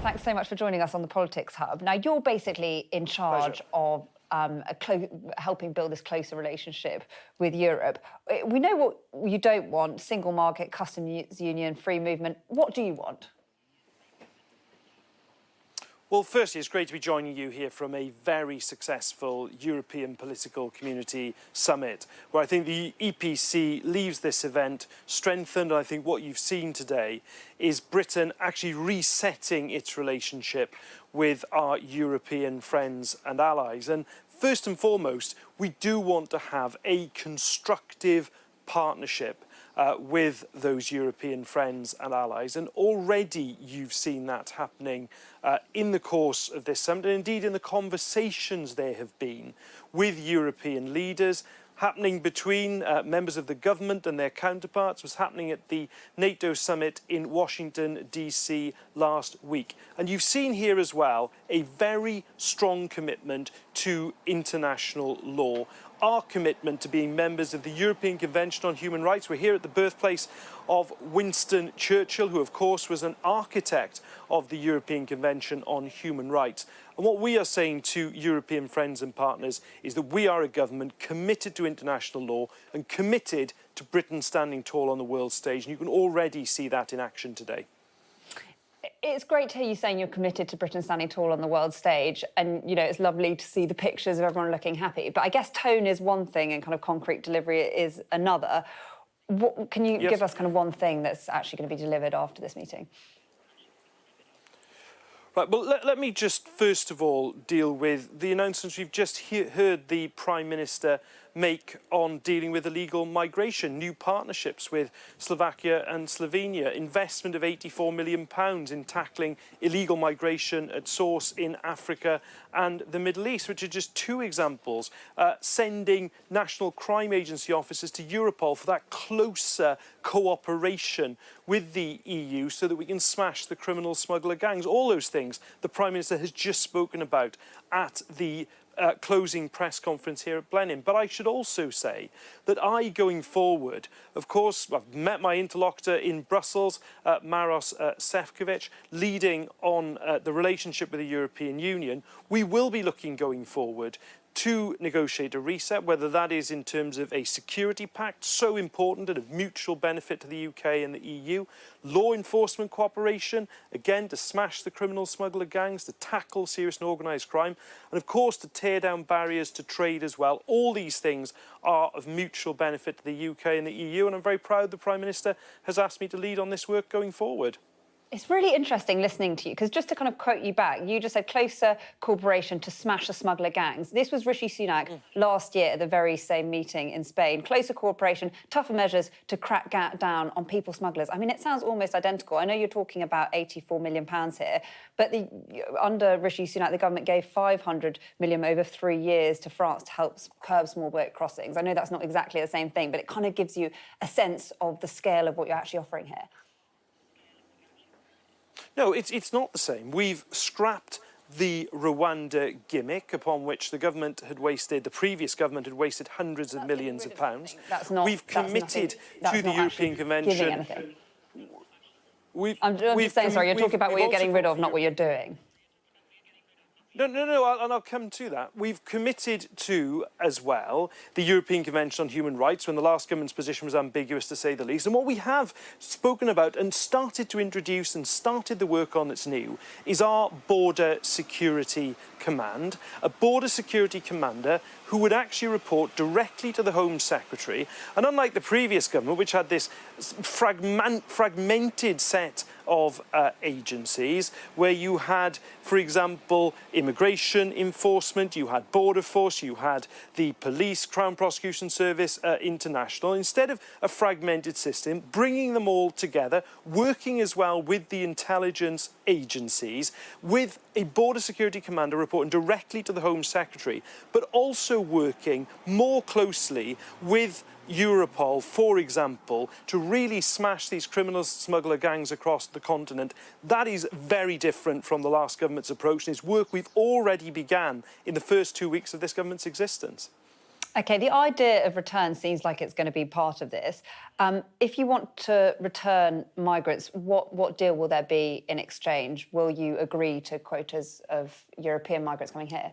Thanks so much for joining us on the Politics Hub. Now, you're basically in charge of helping build this closer relationship with Europe. We know what you don't want: single market, customs union, free movement. What do you want? Well, firstly, it's great to be joining you here from a very successful European Political Community Summit, where I think the EPC leaves this event strengthened. And I think what you've seen today is Britain actually resetting its relationship with our European friends and allies. And first and foremost, we do want to have a constructive partnership with those European friends and allies. And already you've seen that happening in the course of this summit, and indeed in the conversations there have been with European leaders, happening between members of the government and their counterparts, was happening at the NATO summit in Washington, DC last week. And you've seen here as well a very strong commitment to international law. Our commitment to being members of the European Convention on Human Rights. We're here at the birthplace of Winston Churchill, who of course was an architect of the European Convention on Human Rights. And what we are saying to European friends and partners is that we are a government committed to international law and committed to Britain standing tall on the world stage. And you can already see that in action today. It's great to hear you saying you're committed to Britain standing tall on the world stage, and you know it's lovely to see the pictures of everyone looking happy. But I guess tone is one thing and kind of concrete delivery is another. Can you give us kind of one thing that's actually going to be delivered after this meeting? Right, well, let me just first of all deal with the announcements we've just heard the Prime Minister make on dealing with illegal migration, new partnerships with Slovakia and Slovenia, investment of £84 million in tackling illegal migration at source in Africa and the Middle East, which are just two examples, sending National Crime Agency officers to Europol for that closer cooperation with the EU so that we can smash the criminal smuggler gangs. All those things the Prime Minister has just spoken about at the closing press conference here at Blenheim. But I should also say that going forward, of course, I've met my interlocutor in Brussels, Maros Sefcovic, leading on the relationship with the European Union. We will be looking going forward to negotiate a reset, whether that is in terms of a security pact, so important and of mutual benefit to the UK and the EU, law enforcement cooperation, again, to smash the criminal smuggler gangs, to tackle serious and organised crime, and of course to tear down barriers to trade as well. All these things are of mutual benefit to the UK and the EU, and I'm very proud the Prime Minister has asked me to lead on this work going forward. It's really interesting listening to you, because just to kind of quote you back, you just said closer cooperation to smash the smuggler gangs. This was Rishi Sunak last year at the very same meeting in Spain. Closer cooperation, tougher measures to crack down on people smugglers. I mean, it sounds almost identical. I know you're talking about £84 million here, but under Rishi Sunak, the government gave £500 million over 3 years to France to help curb small boat crossings. I know that's not exactly the same thing, but it kind of gives you a sense of the scale of what you're actually offering here. No, it's not the same. We've scrapped the Rwanda gimmick upon which the previous government had wasted hundreds of millions of pounds. We've committed to the European Convention. I'm just saying, sorry, you're talking about what you're getting rid of, not what you're doing. No, and I'll come to that. We've committed to, as well, the European Convention on Human Rights, when the last government's position was ambiguous, to say the least. And what we have spoken about and started to introduce and started the work on that's new is our Border Security Command, a Border Security Commander who would actually report directly to the Home Secretary. And unlike the previous government, which had this fragmented set of agencies, where you had, for example, immigration enforcement, you had Border Force, you had the Police, Crown Prosecution Service International. Instead of a fragmented system, bringing them all together, working as well with the intelligence agencies, with a Border Security Commander reporting directly to the Home Secretary, but also working more closely with Europol, for example, to really smash these criminal smuggler gangs across the continent. That is very different from the last government's approach, and it's work we've already began in the first 2 weeks of this government's existence. OK, the idea of return seems like it's going to be part of this. If you want to return migrants, what deal will there be in exchange? Will you agree to quotas of European migrants coming here?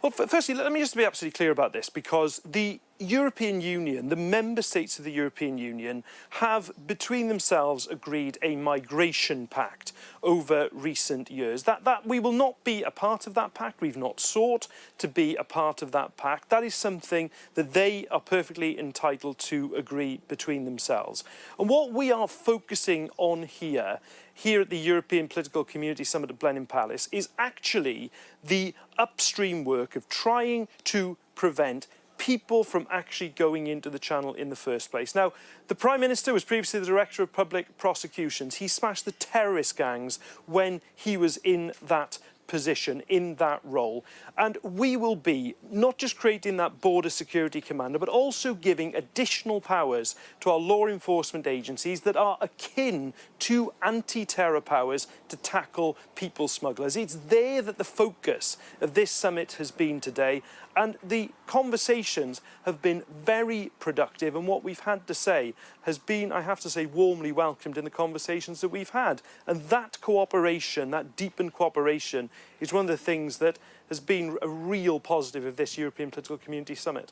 Well, firstly, let me just be absolutely clear about this, because the European Union, the member states of the European Union, have between themselves agreed a migration pact over recent years. That we will not be a part of that pact. We've not sought to be a part of that pact. That is something that they are perfectly entitled to agree between themselves. And what we are focusing on here at the European Political Community Summit at Blenheim Palace is actually the upstream work of trying to prevent people from actually going into the Channel in the first place. Now, the Prime Minister was previously the Director of Public Prosecutions. He smashed the terrorist gangs when he was in that position, in that role. And we will be not just creating that border security commander, but also giving additional powers to our law enforcement agencies that are akin to anti-terror powers to tackle people smugglers. It's there that the focus of this summit has been today. And the conversations have been very productive, and what we've had to say has been, I have to say, warmly welcomed in the conversations that we've had. And that cooperation, that deepened cooperation, is one of the things that has been a real positive of this European Political Community Summit.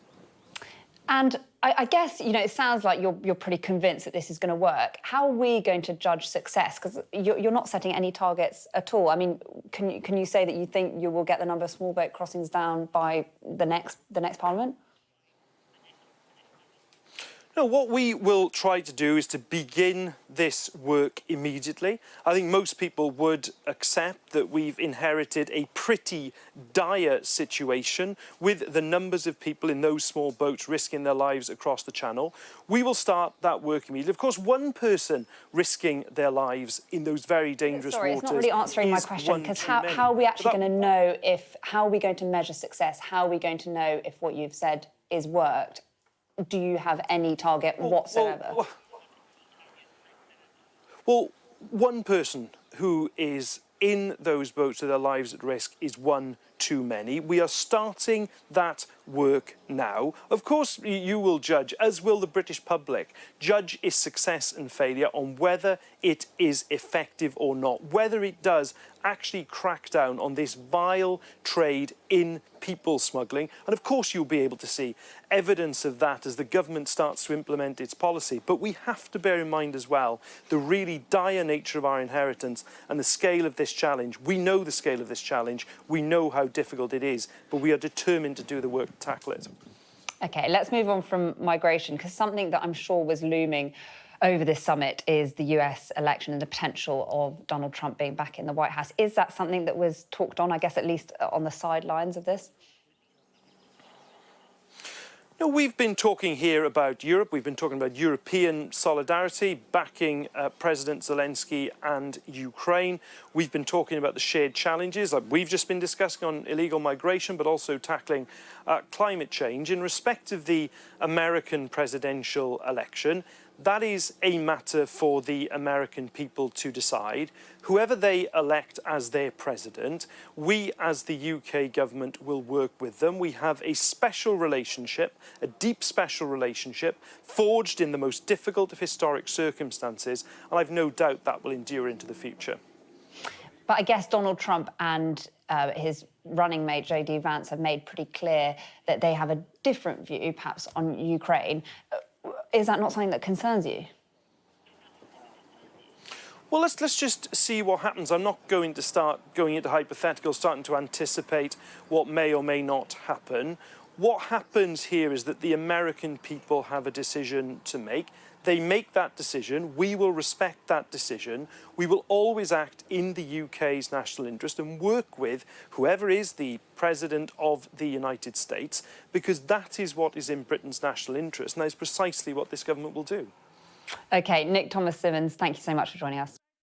And I guess, you know, it sounds like you're pretty convinced that this is going to work. How are we going to judge success? Because you're not setting any targets at all. I mean, can you say that you think you will get the number of small boat crossings down by the next Parliament? No, what we will try to do is to begin this work immediately. I think most people would accept that we've inherited a pretty dire situation with the numbers of people in those small boats risking their lives across the Channel. We will start that work immediately. Of course, one person risking their lives in those very dangerous waters. Sorry, it's not really answering my question, because how are we actually going to know how are we going to measure success? How are we going to know if what you've said is worked? Do you have any target whatsoever? Well, one person who is in those boats with their lives at risk is one too many. We are starting that work now. Of course, you will judge, as will the British public, judge its success and failure on whether it is effective or not, whether it does actually crack down on this vile trade in people smuggling. And of course, you'll be able to see evidence of that as the government starts to implement its policy. But we have to bear in mind as well the really dire nature of our inheritance and the scale of this challenge. We know the scale of this challenge. We know how difficult it is, but we are determined to do the work to tackle it. OK, let's move on from migration, because something that I'm sure was looming over this summit is the US election and the potential of Donald Trump being back in the White House. Is that something that was talked on, I guess, at least on the sidelines of this? No, we've been talking here about Europe. We've been talking about European solidarity, backing President Zelensky and Ukraine. We've been talking about the shared challenges like we've just been discussing on illegal migration, but also tackling climate change. In respect of the American presidential election, that is a matter for the American people to decide. Whoever they elect as their president, we as the UK government will work with them. We have a special relationship, a deep special relationship, forged in the most difficult of historic circumstances, and I've no doubt that will endure into the future. But I guess Donald Trump and his running mate, J.D. Vance, have made pretty clear that they have a different view, perhaps, on Ukraine. Is that not something that concerns you? Well, let's just see what happens. I'm not going to start going into hypotheticals, starting to anticipate what may or may not happen. What happens here is that the American people have a decision to make. They make that decision. We will respect that decision. We will always act in the UK's national interest and work with whoever is the president of the United States, because that is what is in Britain's national interest, and that is precisely what this government will do. OK, Nick Thomas-Symonds, thank you so much for joining us.